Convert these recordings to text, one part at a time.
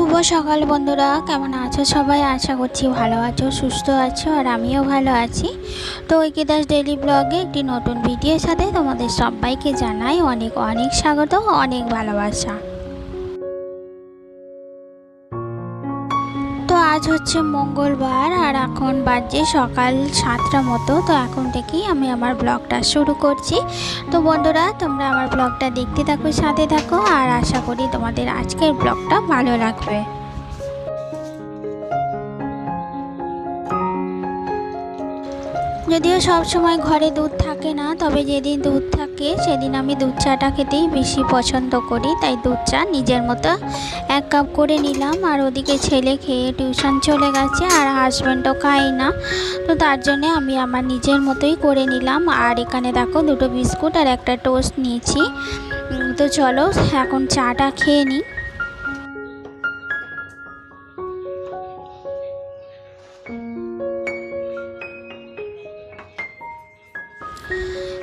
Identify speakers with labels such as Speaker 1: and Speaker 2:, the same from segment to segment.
Speaker 1: শুভ সকাল বন্ধুরা, কেমন আছো সবাই? আশা করছি ভালো আছো, সুস্থ আছো, আর আমিও ভালো আছি। তো ঐকিদাস ডেইলি ব্লগে একটি নতুন ভিডিওর সাথে তোমাদের সবাইকে জানাই অনেক অনেক স্বাগত, অনেক ভালোবাসা। তো আজ হচ্ছে মঙ্গলবার আর এখন বাজে সকাল 7টা মতো। তো এখন থেকেই আমি আমার ব্লগটা শুরু করছি। তো বন্ধুরা, তোমরা আমার ব্লগটা দেখতে থাকো, সাথে থাকো, আর আশা করি তোমাদের আজকের ব্লগটা ভালো লাগবে। যদিও সব সময় ঘরে দুধ থাকে না, তবে যেদিন দুধ থাকে সেদিন আমি দুধ চাটা খেতেই বেশি পছন্দ করি। তাই দুধ চা নিজের মতো 1 কাপ করে নিলাম। আর ওদিকে ছেলে খেয়ে টিউশন চলে গেছে, আর হাজব্যান্ডও খায় না, তো তার জন্য আমি আমার নিজের মতোই করে নিলাম। আর এখানে দেখো 2টো বিস্কুট আর একটা টোস্ট নিয়েছি। তো চলো এখন চাটা খেয়ে নিই।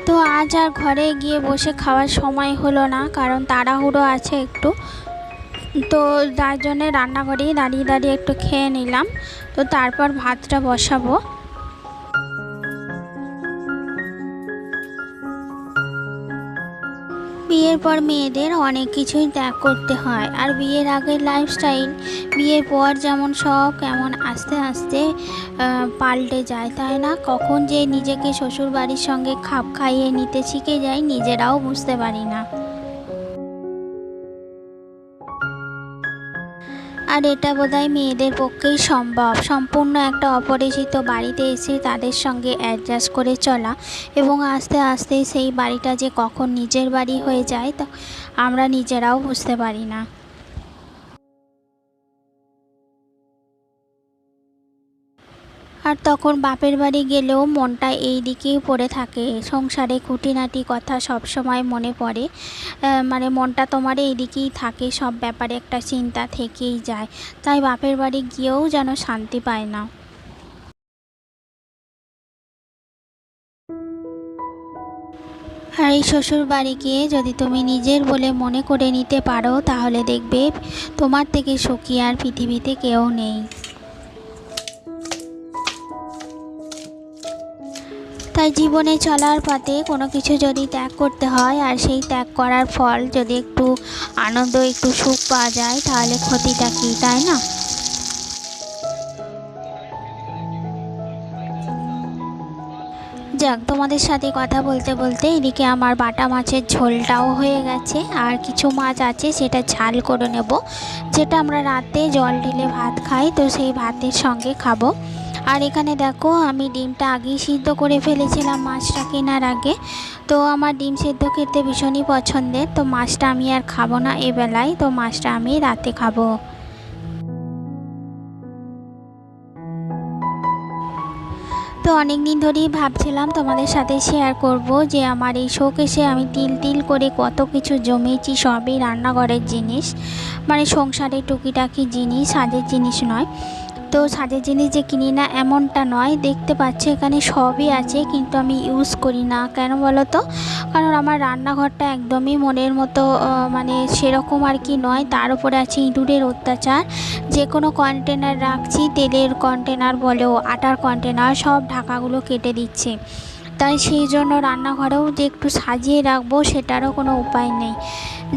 Speaker 1: তো আজ আর ঘরে গিয়ে বসে খাওয়ার সময় হলো না, কারণ তাড়াহুড়ো আছে একটু। তো যার জন্যে রান্নাঘরেই দাঁড়িয়ে দাঁড়িয়ে একটু খেয়ে নিলাম। তো তারপর ভাতটা বসাবো। বিয়ের পর মেয়েদের অনেক কিছুই ত্যাগ করতে হয়, আর বিয়ের আগের লাইফস্টাইল বিয়ের পর যেমন সব কেমন আস্তে আস্তে পাল্টে যায়, তাই না? কখন যে নিজেকে শ্বশুর বাড়ির সঙ্গে খাপ খাইয়ে নিতে শিখে যাই, নিজেরাও বুঝতে পারি না। আর এটা বোধহয় মেয়েদের পক্ষেই সম্ভব, সম্পূর্ণ একটা অপরিচিত বাড়িতে এসে তাদের সঙ্গে অ্যাডজাস্ট করে চলা, এবং আস্তে আস্তে সেই বাড়িটা যে কখন নিজের বাড়ি হয়ে যায় তা আমরা নিজেরাও বুঝতে পারি না। আর তখন বাপের বাড়ি গেলেও মনটা এই দিকেই পড়ে থাকে, সংসারে খুঁটিনাটি কথা সব সময় মনে পড়ে। মানে মনটা তোমার এই দিকেই থাকে, সব ব্যাপারে একটা চিন্তা থেকেই যায়। তাই বাপের বাড়ি গিয়েও যেন শান্তি পায় না। আর এই শ্বশুর বাড়িকে যদি তুমি নিজের বলে মনে করে নিতে পারো, তাহলে দেখবে তোমার থেকে সুখী আর পৃথিবীতে কেউ নেই। তাই জীবনে চলার পথে কোনো কিছু যদি ত্যাগ করতে হয়, আর সেই ত্যাগ করার ফল যদি একটু আনন্দ, একটু সুখ পাওয়া যায়, তাহলে ক্ষতিটা কী, তাই না? যাক, তোমাদের সাথে কথা বলতে বলতে এদিকে আমার বাটা মাছের ঝোলটাও হয়ে গেছে, আর কিছু মাছ আছে সেটা ঝাল করে নেব, যেটা আমরা রাতে জল ঢেলে ভাত খাই, তো সেই ভাতের সঙ্গে খাবো। আর এখানে দেখো আমি ডিমটা আগেই সিদ্ধ করে ফেলেছিলাম মাছটা কেনার আগে। তো আমার ডিম সিদ্ধ খেতে ভীষণই পছন্দের, তো মাছটা আমি আর খাবো না এবেলায়, তো মাছটা আমি রাতে খাবো। তো অনেক দিন ধরেই ভাবছিলাম তোমাদের সাথে শেয়ার করব যে আমার এই শোকেসে আমি তিল তিল করে কত কিছু জমিয়েছি, সবই রান্নাঘরের জিনিস, মানে সংসারের টুকিটাকি জিনিস, সাজের জিনিস নয়। তো সাজের জিনিস যে কিনি না এমনটা নয়, দেখতে পাচ্ছি এখানে সবই আছে, কিন্তু আমি ইউজ করি না। কেন বলো তো? কারণ আমার রান্নাঘরটা একদমই মনের মতো মানে সেরকম আর কি নয়। তার উপরে আছে ইঁদুরের অত্যাচার। যে কোনো কন্টেনার রাখছি, তেলের কন্টেনার বলো, আটার কন্টেনার, সব ঢাকাগুলো কেটে দিচ্ছে। তাই সেই জন্য রান্নাঘরেও যে একটু সাজিয়ে রাখবো সেটারও কোনো উপায় নেই।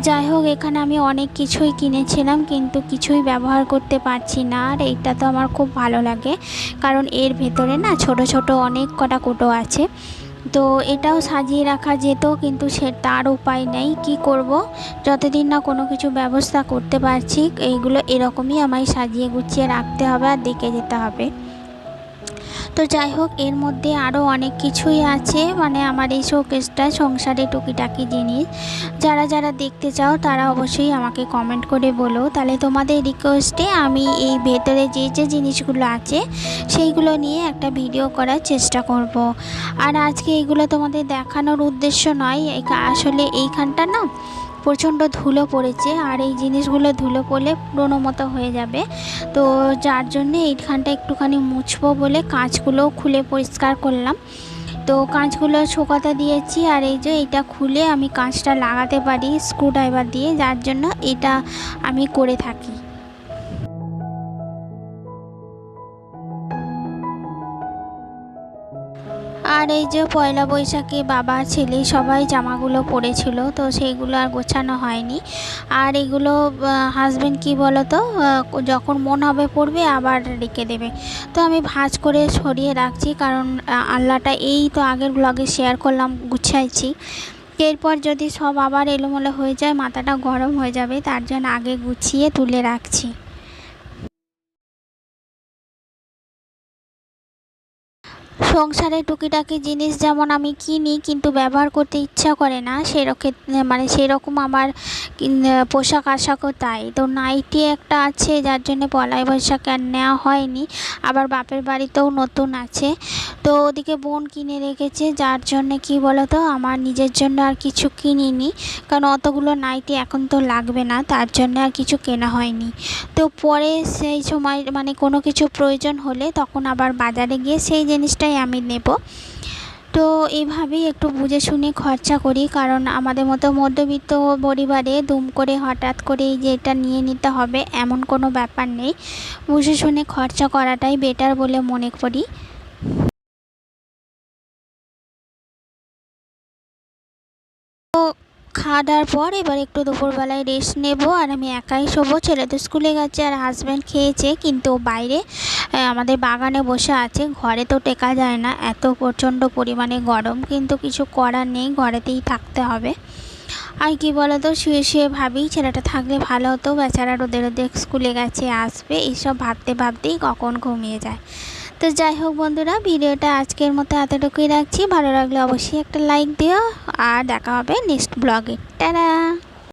Speaker 1: যাই হোক, এখানে আমি অনেক কিছুই কিনেছিলাম, কিন্তু কিছুই ব্যবহার করতে পারছি না। আর এইটা তো আমার খুব ভালো লাগে, কারণ এর ভেতরে না ছোট ছোট অনেক কটা কুটো আছে। তো এটাও সাজিয়ে রাখা যেত, কিন্তু তার উপায় নেই, কি করব? যতদিন না কোনো কিছু ব্যবস্থা করতে পারছি, এইগুলো এরকমই আমায় সাজিয়ে গুছিয়ে রাখতে হবে আর দেখে যেতে হবে। তো যাই হোক, এর মধ্যে আরও অনেক কিছুই আছে, মানে আমার এই শোকেসটা সংসারে টুকিটাকি জিনিস। যারা যারা দেখতে চাও তারা অবশ্যই আমাকে কমেন্ট করে বলো, তাহলে তোমাদের রিকোয়েস্টে আমি এই ভেতরে যে যে জিনিসগুলো আছে সেইগুলো নিয়ে একটা ভিডিও করার চেষ্টা করব। আর আজকে এইগুলো তোমাদের দেখানোর উদ্দেশ্য নয়, আসলে এইখানটা না প্রচণ্ড ধুলো পড়েছে, আর এই জিনিসগুলো ধুলো পড়লে পুরোনো মতো হয়ে যাবে। তো যার জন্যে এইখানটা একটুখানি মুছবো বলে কাঁচগুলোও খুলে পরিষ্কার করলাম। তো কাঁচগুলো শুকাতে দিয়েছি, আর এই যে এটা খুলে আমি কাঁচটা লাগাতে পারি স্ক্রুড্রাইভার দিয়ে, যার জন্য এটা আমি করে থাকি। এই যে পয়লা বৈশাখে বাবা ছেলে সবাই জামাগুলো পরেছিল, তো সেইগুলো আর গোছানো হয়নি। আর এগুলো হাজব্যান্ড কি বলো তো, যখন মন হবে পরবে আবার রেখে দেবে। তো আমি ভাঁজ করে সরিয়ে রাখছি, কারণ আল্লাটা এই তো আগের ব্লগে শেয়ার করলাম গুছাইছি। এরপর যদি সব আবার এলোমেলো হয়ে যায় মাথাটা গরম হয়ে যাবে, তার জন্য আগে গুছিয়ে তুলে রাখছি। সংসারে টুকিটাকি জিনিস যেমন আমি কিনি কিন্তু ব্যবহার করতে ইচ্ছা করে না, সেরকম আমার পোশাক আশাকও তাই। তো নাইটি একটা আছে যার জন্য পয়লা বৈশাখে আর নেওয়া হয়নি, আবার বাপের বাড়িতেও নতুন আছে। তো ওদিকে বোন কিনে রেখেছে, যার জন্য কি বলো তো আমার নিজের জন্য আর কিছু কিনিনি, কারণ অতগুলো নাইটি এখন তো লাগবে না, তার জন্য আর কিছু কেনা হয়নি। তো পরে সেই সময় কোনো কিছু প্রয়োজন হলে তখন আবার বাজারে গিয়ে সেই জিনিসটাই আমি নেব। তো এইভাবেই একটু বুঝে শুনে খরচা করি, কারণ আমাদের মতো মধ্যবিত্ত পরিবারে দুম করে হঠাৎ করে এই যে এটা নিয়ে নিতে হবে এমন কোনো ব্যাপার নেই। বুঝে শুনে খরচা করাটাই বেটার বলে মনে করি। তো খাওয়া দাওয়ার পর এবার একটু দুপুরবেলায় রেস্ট নেব, আর আমি একাই শোবো। ছেলে তো স্কুলে গেছে আর হাজব্যান্ড খেয়েছে, কিন্তু বাইরে আমাদের বাগানে বসে আছে। ঘরে তো টেকা যায় না, এত প্রচণ্ড পরিমাণে গরম, কিন্তু কিছু করার নেই, ঘরেতেই থাকতে হবে। আর কি বলো তো, শুয়ে শুয়ে ভাবি ছেলেটা থাকলে ভালো হতো, বেচারা রোদে রোদে স্কুলে গেছে আসবে, এইসব ভাবতে ভাবতেই কখন ঘুমিয়ে যায়। তো যাই হোক বন্ধুরা, ভিডিওটা আজকের মতো এতটুকুই রাখছি। ভালো লাগলে অবশ্যই একটা লাইক দিও, আর দেখা হবে নেক্সট ব্লগে। টাটা।